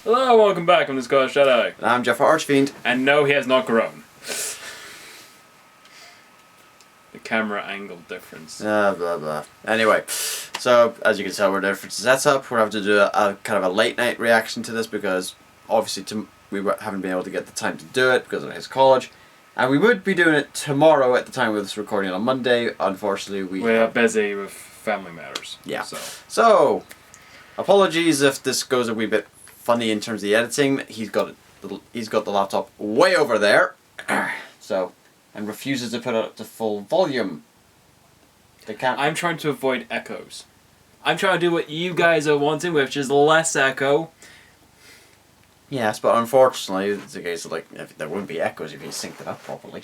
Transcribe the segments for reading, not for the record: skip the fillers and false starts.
Hello, welcome back. I'm the Scottish Jedi. And I'm Jaffaarchfiend. And no, he has not grown. The camera angle difference. Blah, blah. Anyway, so as you can tell, we're there for setup. We're having to do a kind of a late night reaction to this because obviously we haven't been able to get the time to do it because of his college. And we would be doing it tomorrow at the time of this recording on Monday. Unfortunately, we're busy with family matters. Yeah. So, apologies if this goes a wee bit funny in terms of the editing. He's got the laptop way over there, and refuses to put it up to full volume. I'm trying to avoid echoes. I'm trying to do what you guys are wanting, which is less echo. Yes, but unfortunately, it's a case of there wouldn't be echoes if you synced it up properly.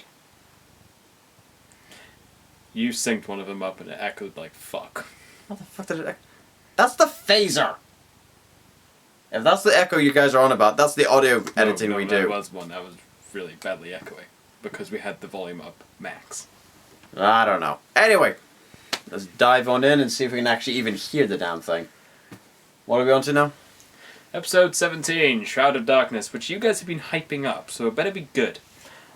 You synced one of them up and it echoed like fuck. What the fuck did it echo? That's the phaser! If that's the echo you guys are on about, that's the audio editing we do. There was one that was really badly echoing because we had the volume up max. I don't know. Anyway, let's dive on in and see if we can actually even hear the damn thing. What are we on to now? Episode 17, Shroud of Darkness, which you guys have been hyping up, so it better be good.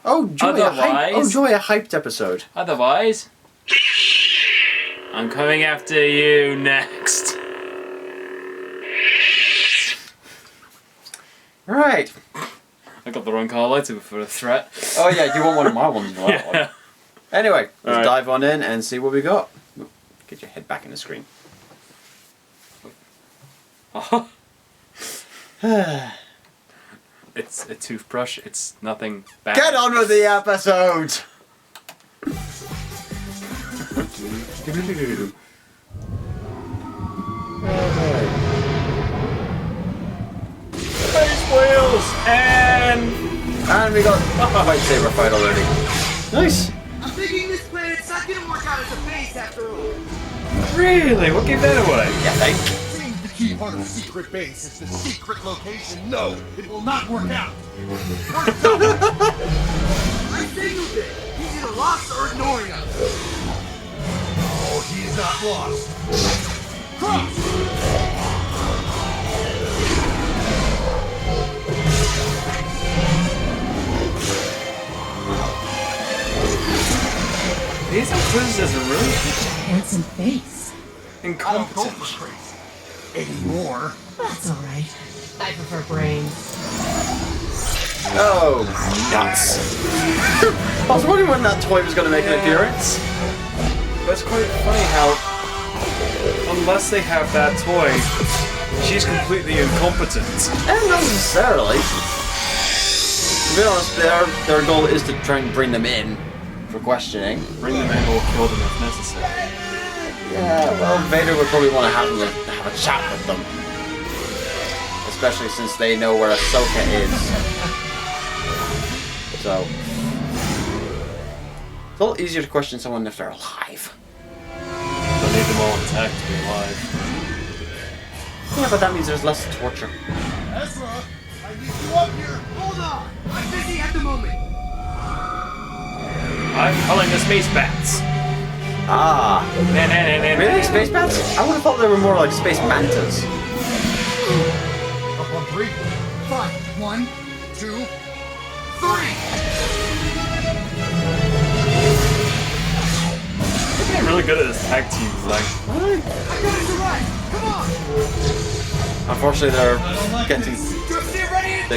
Oh, joy, a hyped episode. Otherwise, I'm coming after you next. Right. I got the wrong call lighter for a threat. Oh yeah, you want one of my ones for that one. Anyway, let's dive on in and see what we got. Get your head back in the screen. It's a toothbrush, it's nothing bad. Get on with the episode! Space whales! And we got a lightsaber fight already. Nice! I'm thinking this planet's not gonna work out as a base after all. Really? What gave that away? Yeah, thank. Seems the key part of the secret base is the secret location. No, it will not work out. I signaled it. He's either lost or ignoring us. Oh, he is not lost. Cross! These quizzes are really Handsome face. I don't go incompetent. for crazy anymore. That's alright. I prefer brains. Oh, nuts! I was wondering when that toy was going to make an appearance. But it's quite funny how, unless they have that toy, she's completely incompetent. And not necessarily. To be honest, their goal is to try and bring them in for questioning. Bring them in or kill them if necessary. Yeah, well, Vader would probably want to have a chat with them. Especially since they know where Ahsoka is. So, it's a little easier to question someone if they're alive. They'll need them all intact to be alive. Yeah, but that means there's less torture. Ezra, I need you up here. Hold on. I'm busy at the moment. I'm calling the space bats. Ah. Really? Space bats? I would have thought they were more like space mantas. Up on 3. 5. 1, 2, 3. They're getting really good at this tag team thing. I got it right. Come on. Unfortunately, they're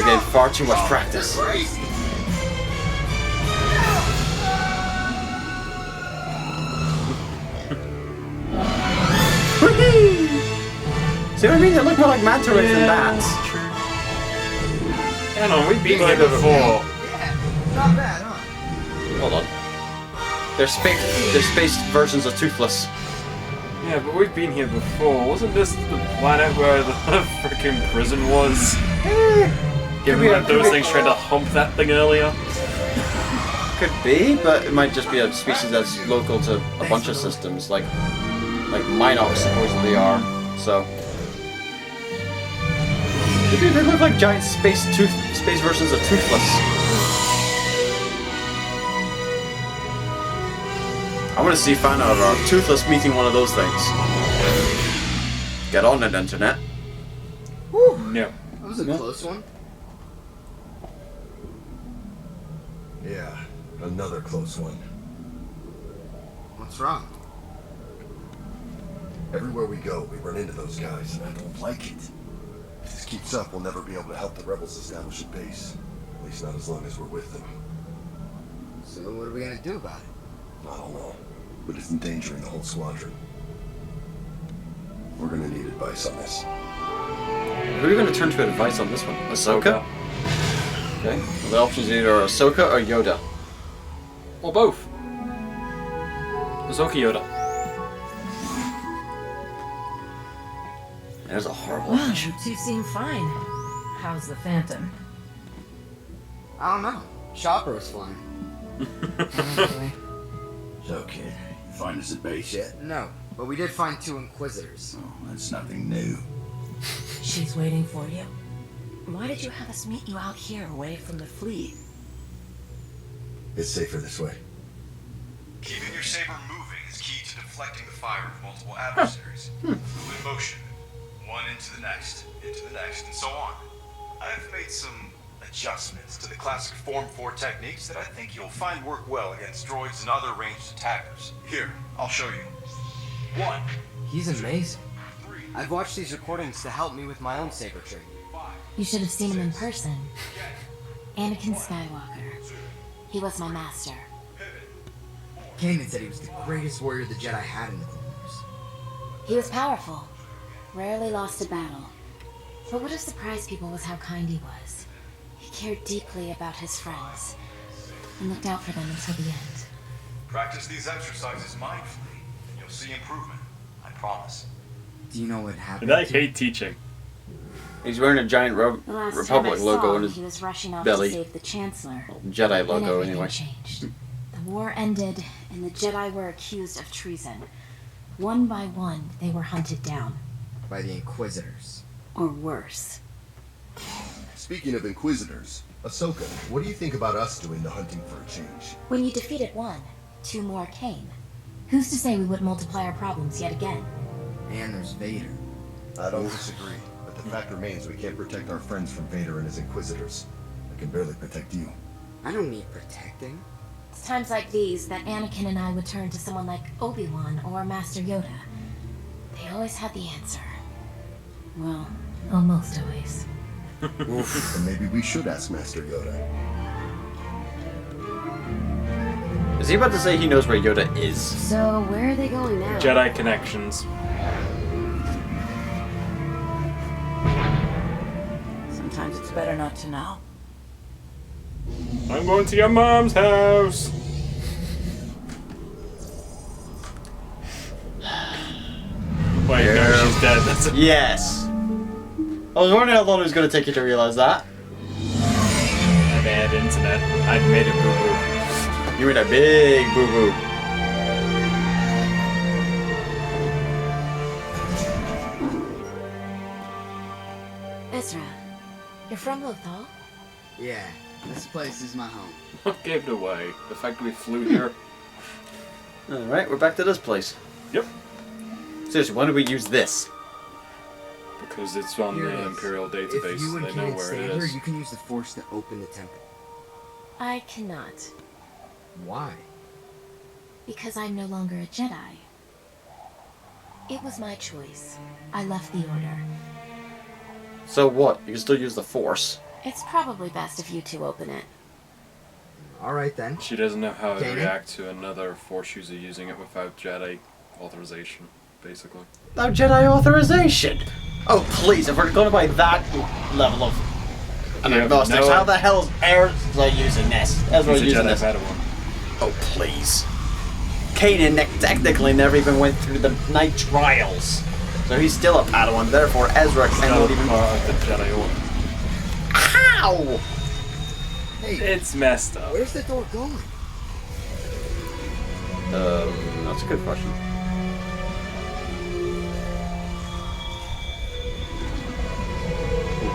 getting far too much practice. Crazy. See what I mean? They look more like manta rays than bats. True. Hang on, we've been here before. Yeah, not bad, huh? Hold on. They're space versions of Toothless. Yeah, but we've been here before. Wasn't this the planet where the freaking prison was? Given that those things tried to hump that thing earlier? Could be, but it might just be a species that's local to a bunch of systems, like Minox supposedly are. So they look like giant space versions of Toothless. I want to see fan art of Toothless meeting one of those things. Get on it, internet. Whew. No. I was was a close one. Yeah, another close one. What's wrong? Everywhere we go, we run into those guys, and I don't like it. If this keeps up, we'll never be able to help the rebels establish a base. At least not as long as we're with them. So what are we gonna do about it? I don't know, but it's endangering the whole squadron. We're gonna need advice on this. Who are you going to turn to advice on this one? Ahsoka? Okay. Well, the options are either Ahsoka or Yoda. Or both. Ahsoka Yoda. There's a horrible Wow, issue. you two seem fine. How's the Phantom? I don't know. Chopper was flying. Oh, boy. So, kid, you find us at base yet? No, but we did find 2 Inquisitors. Oh, that's nothing new. She's waiting for you. Why did you have us meet you out here away from the fleet? It's safer this way. Keeping your saber moving is key to deflecting the fire of multiple adversaries. Move in motion. One into the next, and so on. I've made some adjustments to the classic Form 4 techniques that I think you'll find work well against droids and other ranged attackers. Here, I'll show you. 1, He's amazing. 3, I've watched these recordings to help me with my own saber training. 5. You should have seen him in person. Anakin Skywalker. He was my master. Kanan said he was the greatest warrior the Jedi had in the Clone Wars. He was powerful. Rarely lost a battle. But what surprised people was how kind he was. He cared deeply about his friends and looked out for them until the end. Practice these exercises mindfully, and you'll see improvement. I promise. Do you know what happened? And I hate teaching. He's wearing a giant The last Republic time I logo saw in him, his he was rushing off belly. to save the Chancellor. Jedi And logo, everything anyway. changed. The war ended, and the Jedi were accused of treason. One by one, they were hunted down. By the Inquisitors. Or worse. Speaking of Inquisitors, Ahsoka, what do you think about us doing the hunting for a change? When you defeated one, 2 more came. Who's to say we wouldn't multiply our problems yet again? And there's Vader. I don't disagree, but the fact remains we can't protect our friends from Vader and his Inquisitors. I can barely protect you. I don't need protecting. It's times like these that Anakin and I would turn to someone like Obi-Wan or Master Yoda. They always had the answer. Well, almost always. And maybe we should ask Master Yoda. Is he about to say he knows where Yoda is? So, where are they going now? Jedi connections. Sometimes it's better not to know. I'm going to your mom's house. Wait, no, she's dead. That's a Yes. I was wondering how long it was going to take you to realize that. bad internet. I'd made a boo-boo. You made a big boo-boo. Ezra, you're from Lothal? Yeah, this place is my home. What gave it away? The fact that we flew here? Alright, we're back to this place. Yep. Seriously, why don't we use this? Because it's on Here it the is. Imperial If database. you and They know Kanan where stay it here, is. you can use the Force to open the temple. I cannot, Why? because I'm no longer a Jedi. It was my choice. I left the Order. So what? You can still use the Force. It's probably best if you two open it. Alright then. She doesn't know how to Kanan? react to another Force user using it without Jedi authorization, basically. No Jedi authorization! Oh please, if we're going by that level of agnostics, no- how the hell is Ezra using this? Ezra He's a using Jedi this. Padawan. Oh please. Kanan technically never even went through the night trials. So he's still a Padawan, therefore Ezra Not cannot even... part of the Jedi Order. How? Hey, It's messed up. where's the door going? That's a good question.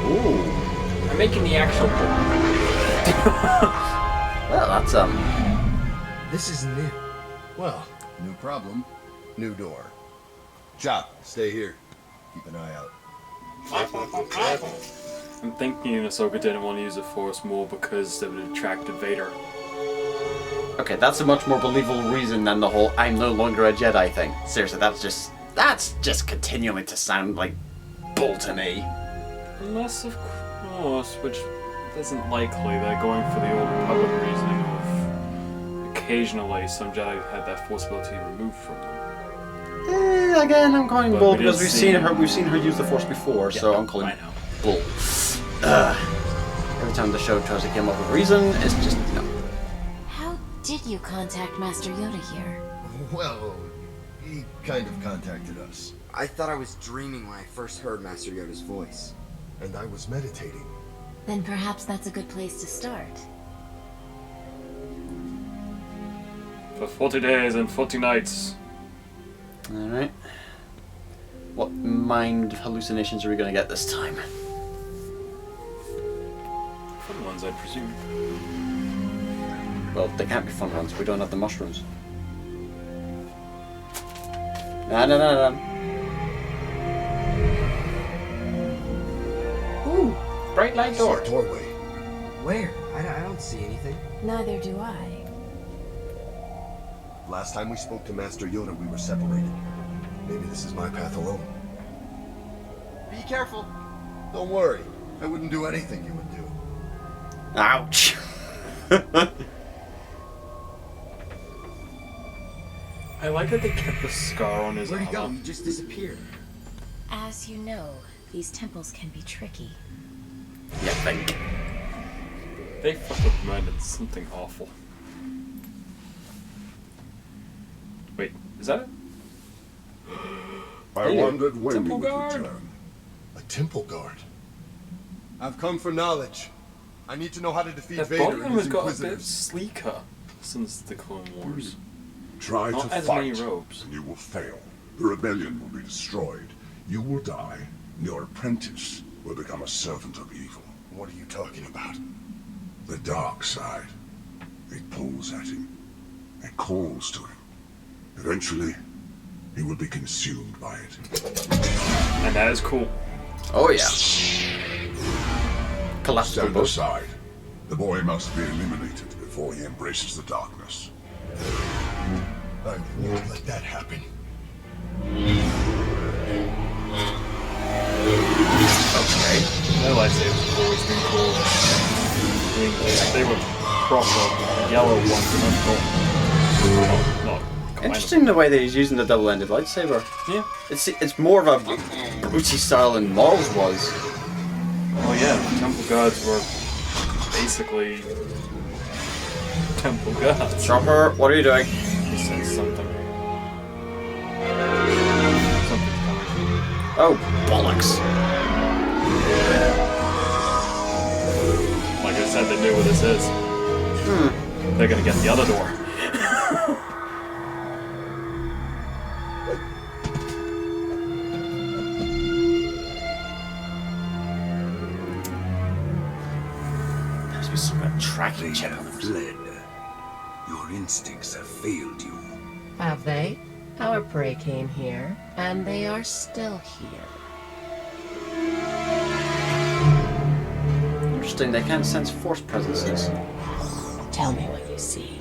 Ooh. I'm making the actual book. Well, that's, This is new. Well, new problem, new door. Chop, stay here. Keep an eye out. I'm thinking Ahsoka didn't want to use the Force more because it would attract Vader. Okay, that's a much more believable reason than the whole "I'm no longer a Jedi" thing. Seriously, that's just continuing to sound like bull to me. Unless, of course, which isn't likely, they're going for the old Republic reasoning of occasionally some Jedi had that Force ability removed from them. Again, I'm calling But bull we because did we've see- seen her use the Force before, so I'm calling I know. bull. Every time the show tries to come up with a reason, it's just How did you contact Master Yoda here? Well, he kind of contacted us. I thought I was dreaming when I first heard Master Yoda's voice. And I was meditating. Then perhaps that's a good place to start. For 40 days and 40 nights. All right. What mind hallucinations are we going to get this time? Fun ones, I presume. Well, they can't be fun ones. We don't have the mushrooms. No. Ooh, bright light door. It's a doorway. Where? I don't see anything. Neither do I. Last time we spoke to Master Yoda, we were separated. Maybe this is my path alone. Be careful. Don't worry. I wouldn't do anything you would do. Ouch. I like that they kept the scar on his Where'd he go? armor. He just disappeared. As you know, these temples can be tricky. You think? They fucked up mine and something awful. Wait, is that it? I Hey, wondered when temple we would guard. return. A temple guard. I've come for knowledge. I need to know how to defeat That Vader body and armor's his got a bit Inquisitors. sleeker since the Clone Wars. Try Not to as fight, many robes. and you will fail. The rebellion will be destroyed. You will die. Your apprentice will become a servant of evil. What are you talking about? The dark side. It pulls at him. It calls to him. Eventually, he will be consumed by it. And that is cool. Oh yeah. Collapsible Stand boat. aside. The boy must be eliminated before he embraces the darkness. I won't let that happen. Okay. Their lightsabers have always been cool. I mean, they were proper yellow ones and not gold. Not Interesting the way that he's using the double-ended lightsaber. Yeah. It's more of a Brucey style than Maul's was. Oh yeah, the temple guards were basically temple guards. Chopper, what are you doing? He said something. Something's coming. Oh, bollocks. Like I said, they knew where this is. They're gonna get the other door. There's be some kind of tracking They chip have on them. fled. Your instincts have failed you. Have they? Our prey came here, and they are still here. Interesting, they can't sense force presences. Tell me what you see.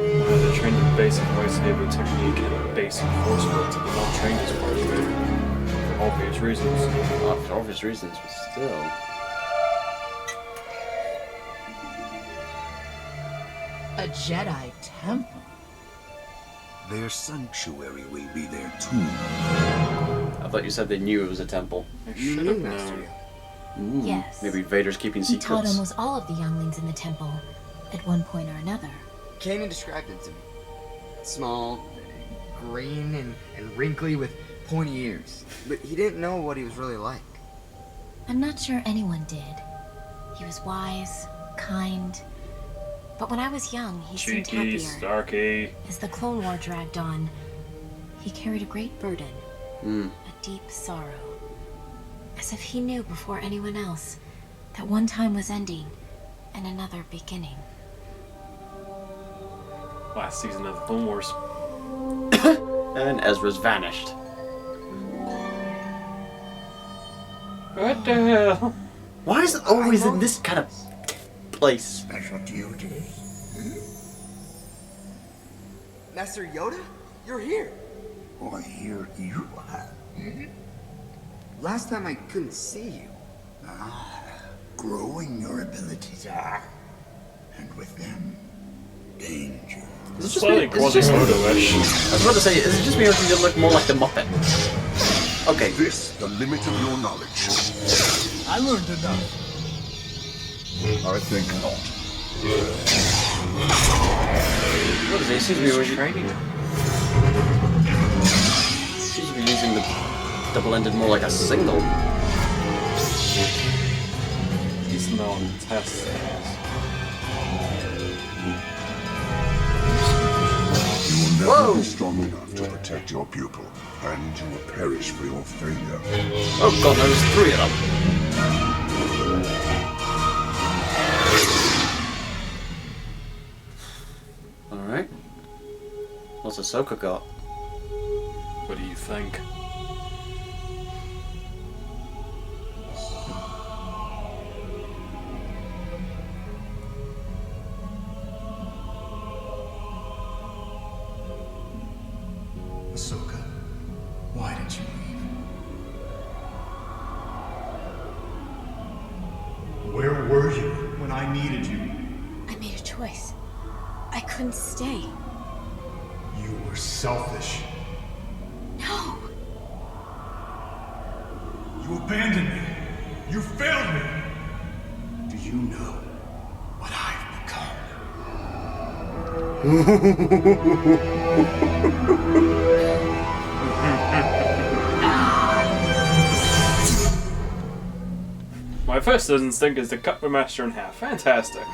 They're trained in basic lightsaber technique and basic force work, but not trained as Darth Vader. For obvious reasons. For obvious reasons, but still. A Jedi temple. Their sanctuary will be their tomb. I thought you said they knew it was a temple. I You should knew have Master known. Yoda. Yes. Maybe Vader's keeping He taught secrets. almost all of the younglings in the temple at one point or another. Kanan described him to me. Small, green, and wrinkly with pointy ears. But he didn't know what he was really like. I'm not sure anyone did. He was wise, kind. But when I was young, he seemed Cheeky, happier. Starky. As the Clone War dragged on, he carried a great burden, Hmm. a deep sorrow. As if he knew before anyone else that one time was ending and another beginning. Last season of the Clone Wars. And Ezra's vanished. What the hell? Why is it always in this kind of place? Special duty. Master Yoda? You're here. Or here you are. Last time I couldn't see you. Growing your abilities are. And with them, danger. Is it just Slightly me? Is it just me? Quasimodo-ish. I was about to say, is it just me or does it look more like the Muppet? Okay. This the limit of your knowledge? I learned enough. I think not. What is it? It seems to be He's training. seems to be using the double-ended more like a single. He's known tests. You will never Whoa. be strong enough to protect your pupil, and you will perish for your failure. Oh god, there's 3 of them. Alright. What's Ahsoka got? What do you think? Ahsoka, why did you leave? Where were you when I needed you? I made a choice. I couldn't stay. You were selfish. No. You abandoned me. You failed me. Do you know what I've My first instinct is to cut the master in half. Fantastic.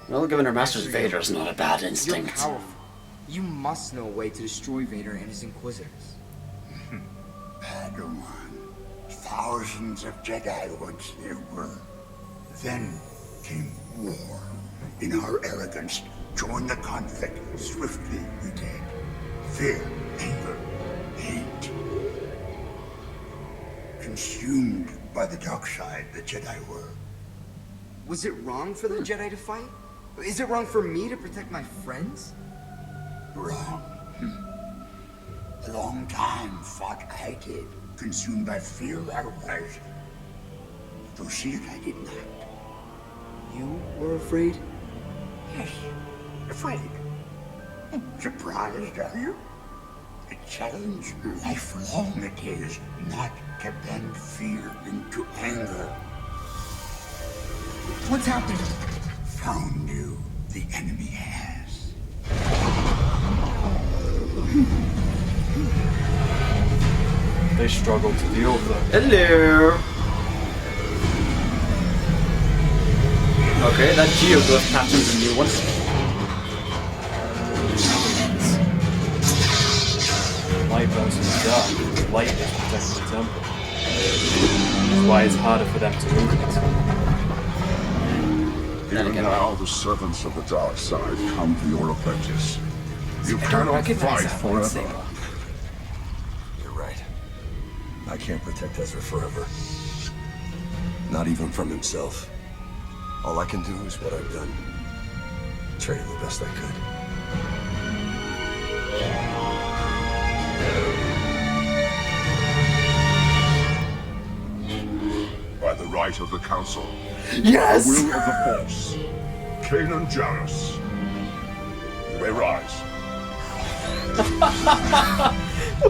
Well, given her master's Vader is not a bad You're instinct. powerful. You must know a way to destroy Vader and his Inquisitors. Padawan. Thousands of Jedi once there were. Then came war. In our arrogance, joined the conflict. Swiftly we did. Fear, anger, hate. Consumed by the dark side, the Jedi were. Was it wrong for the Jedi to fight? Is it wrong for me to protect my friends? Wrong. A long time fought I did, consumed by fear I was. Though see it I did not. You were afraid? Yes, afraid. Surprised, are you? A challenge lifelong it is, not to bend fear into anger. What's happening? Found you, the enemy has. They struggle to deal with them. Hello! Okay, that geoglyph pattern's a new one. Light burns from the dark. Light is protecting the temple. Which is why it's harder for them to move it. Even now, the servants of the dark side come to your apprentice. You cannot fight forever. You're right. I can't protect Ezra forever. Not even from himself. All I can do is what I've done. Train him the best I could. By the right of the council. Yes! The will of the Force. Kanan Jarrus. You may rise.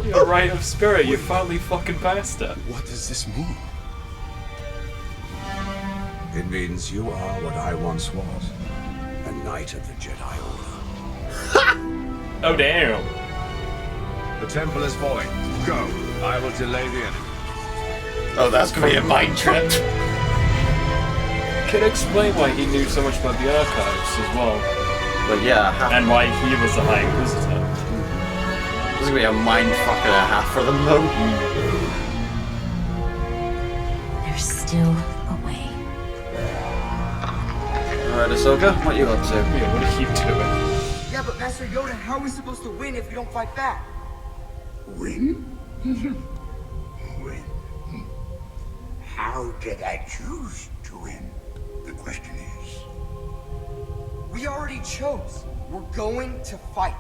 You're right of spirit, you finally fucking passed it. What does this mean? It means you are what I once was. A knight of the Jedi Order. Oh damn. The temple is falling. Go. I will delay the enemy. Oh, that's gonna be a mind trip. Can explain why he knew so much about the archives as well. But yeah, and why he was the High Inquisitor. This is gonna be a mind fuck and a half for them though. There's still a way. Alright, Ahsoka, what you up to? Yeah, what are you doing? Yeah, but Master Yoda, how are we supposed to win if we don't fight back? Win? Win. How did I choose to win? The question is... We already chose. We're going to fight.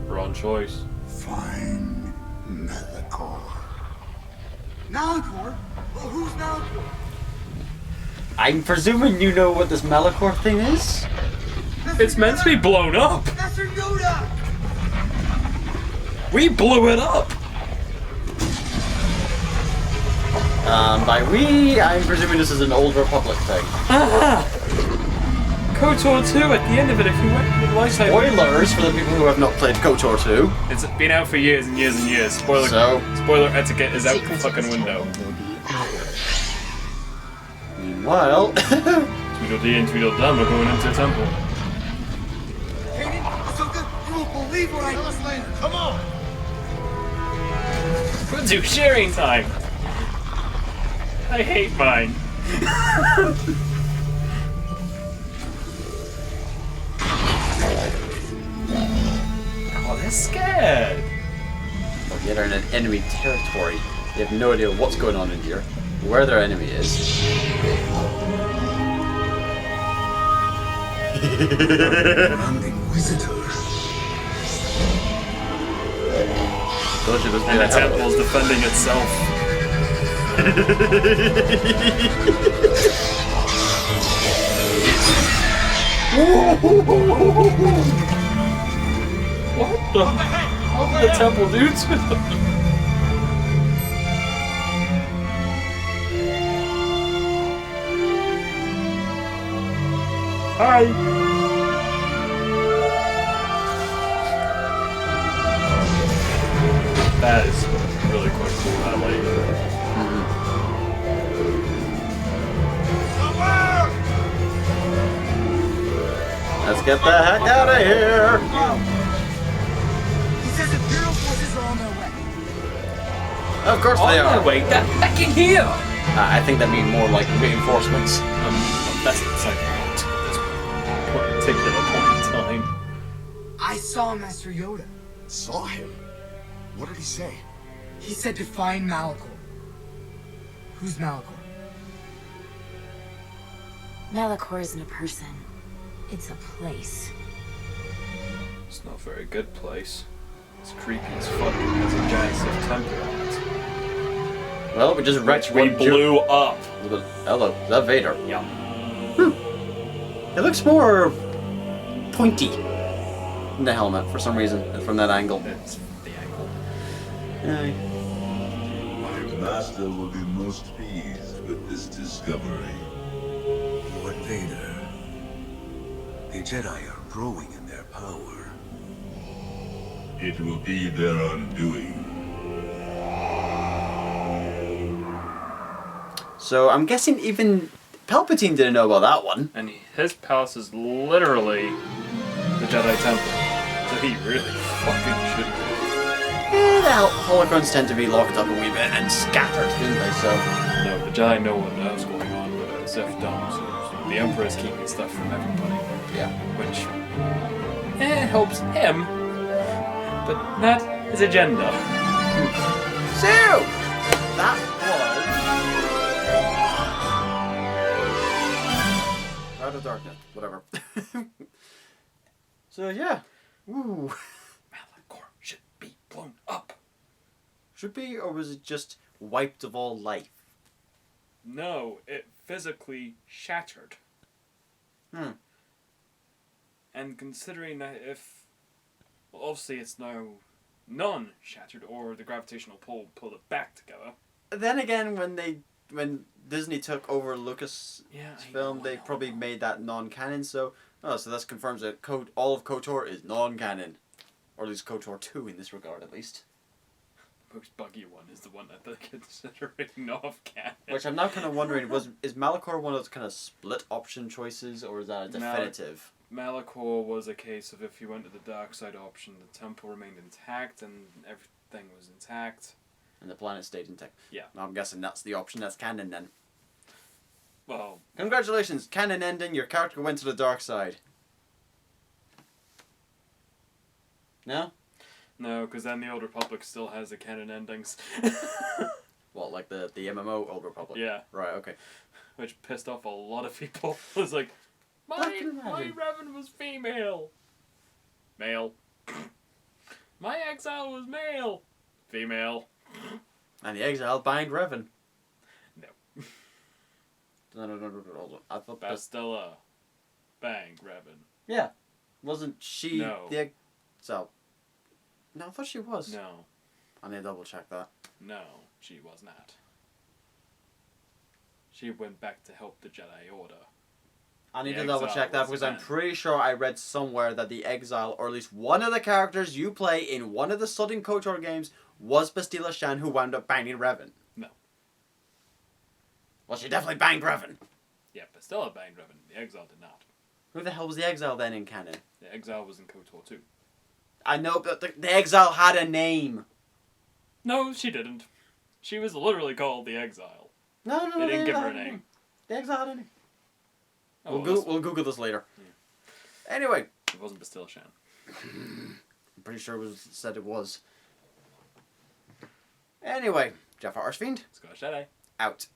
Wrong choice. Find Malachor. Malachor? Well, who's Malachor? I'm presuming you know what this Malachor thing is? It's meant to be blown up. Master Yoda! We blew it up. By we, I'm presuming this is an Old Republic thing. KOTOR 2, at the end of it, if you went to the light side... Spoilers for the people who have not played KOTOR 2. It's been out for years and years and years. Spoiler etiquette is out the fucking window. Meanwhile... Tweedledee and Tweedledum are going into the temple. Kaden, Ahsoka, you won't believe what I... Tell us later. Come on! We'll do sharing time. I hate mine. Oh, they're scared. Okay, they're in an enemy territory. They have no idea what's going on in here, where their enemy is. I'm the Inquisitor. And the temple's defending itself. What the heck? What did the temple do to them? Hi! That is really quite cool, I like it. Let's get the heck out of here! He says Imperial forces are on their way. Of course they are. Wait, that back in here! I think that means more like reinforcements. That's the second particular point in time. I saw Master Yoda. Saw him? What did he say? He said to find Malachor. Who's Malachor? Malachor isn't a person. It's a place. It's not a very good place. It's creepy as fuck. It has a giant Sith temple on it. Well, we just wrecked We one blew up. Hello, is that Vader? Yeah. It looks more pointy in the helmet for some reason, from that angle. It's the angle. My master will be most pleased with this discovery. Lord Vader, the Jedi are growing in their power. It will be their undoing. So I'm guessing even Palpatine didn't know about that one. And his palace is literally the Jedi Temple. So he really fucking should be. The holograms tend to be locked up a wee bit and scattered, didn't they? So No, the Jedi know what else going on, but the Sith don't. So the Emperor is keeping stuff from everybody. yeah. Which helps him, but not his agenda. So that was Out of Darkness, whatever. So yeah. Woo. Malachor should be blown up. Should be, or was it just wiped of all life? No, it physically shattered. And considering that well, obviously it's now non-shattered, or the gravitational pull pulled it back together. Then again, when Disney took over Lucas' film, they probably made that non-canon. So this confirms that all of KOTOR is non-canon, or at least KOTOR 2 in this regard, at least. The most buggy one is the one that they're considering off-canon. Which I'm now kind of wondering, is Malachor one of those kind of split option choices, or is that a definitive? Malachor was a case of if you went to the dark side option, the temple remained intact and everything was intact. And the planet stayed intact. Yeah. I'm guessing that's the option that's canon then. Well, Congratulations, canon ending, your character went to the dark side. No? no, because then the Old Republic still has the canon endings. What, like the MMO Old Republic? Yeah. Right, okay. Which pissed off a lot of people. It was like, my Revan was female. Male. My exile was male. Female. And the exile banged Revan. No. No. I thought Bastilla. Bang, Revan. Yeah. Wasn't she No. the exile? No, I thought she was. No. I need to double check that. No, she was not. She went back to help the Jedi Order. I need The to double exile check that was because I'm Ben. pretty sure I read somewhere that the exile, or at least one of the characters you play in one of the Sudden KOTOR games, was Bastilla Shan, who wound up banging Revan. No. Well, she definitely banged Revan. Yeah, Bastilla banged Revan. The exile did not. Who the hell was the exile then in canon? The exile was in KOTOR too. I know, but the exile had a name. No, she didn't. She was literally called the exile. No, They didn't the give exile her a had name. The exile had a name. Oh, We'll Google this later. Anyway. It wasn't Bastilla Shan. I'm pretty sure it said it was. Anyway, Jaffaarchfiend. Scottish Jedi. Out.